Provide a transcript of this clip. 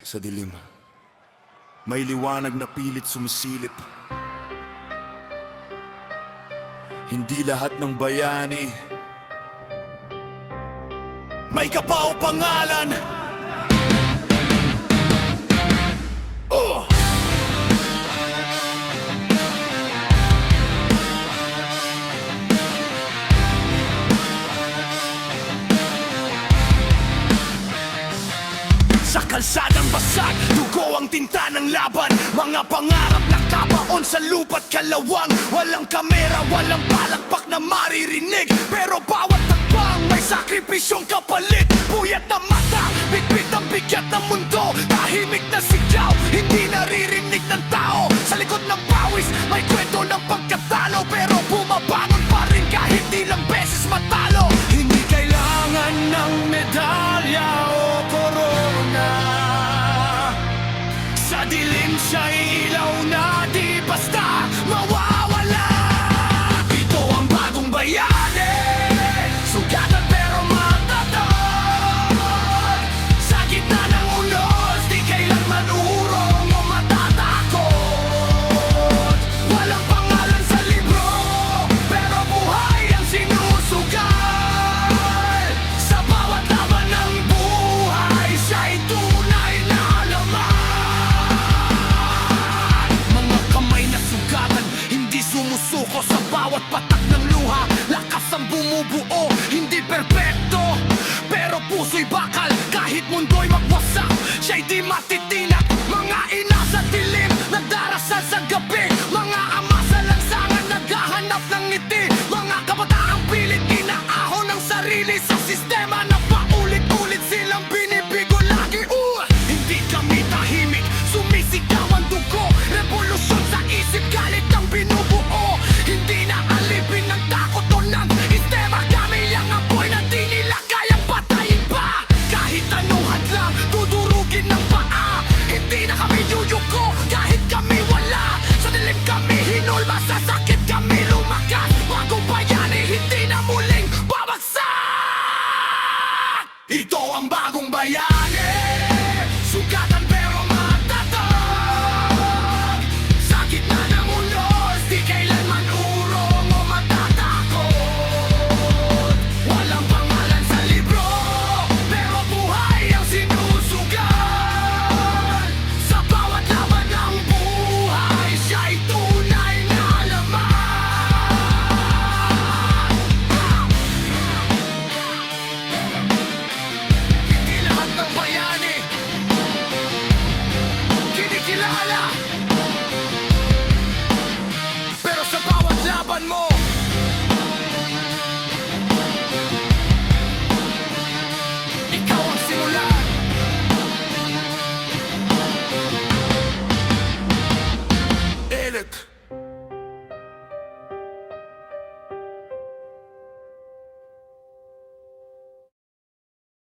Sa dilim, may liwanag na pilit sumisilip. Hindi lahat ng bayani may kapaw pangalan. Sa kalsadang basag, dugo ang tinta ng laban. Mga pangarap na kabaon sa lupa't kalawang. Walang kamera, walang palakpak na maririnig, pero bawat takbang may sakripisyong kapalit. Puyat na mata, bitbit ang bigat ng mundo. Tahimik na sigaw, hindi naririnig ng tao. Sa likod ng pawis, may kwento ng pagkatalo, pero bumabangon pa rin kahit ilang beses matalo. Hindi kailangan ng medalya o corona. Sa dilim siya'y ilaw na di basta mawawala. Ito ang bagong bayani, sugatan pero matatag. Sa gitna ng unos, di kailanman urong o matatakot. Walang pangalan sa libro, pero buhay ang sinusugal. Sa bawat laban ng buhay, siya'y tunay na laman. Mga kamay na sugatan, hindi sumusuko sa bawat patak ng luha. Lakas ang bumubuo, hindi perpekto, pero puso'y bakal. Kahit mundo'y magwasak, siya'y di matitinak. Mga ina sa dilim, nagdarasal sa gabi. Mga ama sa lansangan, naghahanap ng ngiti.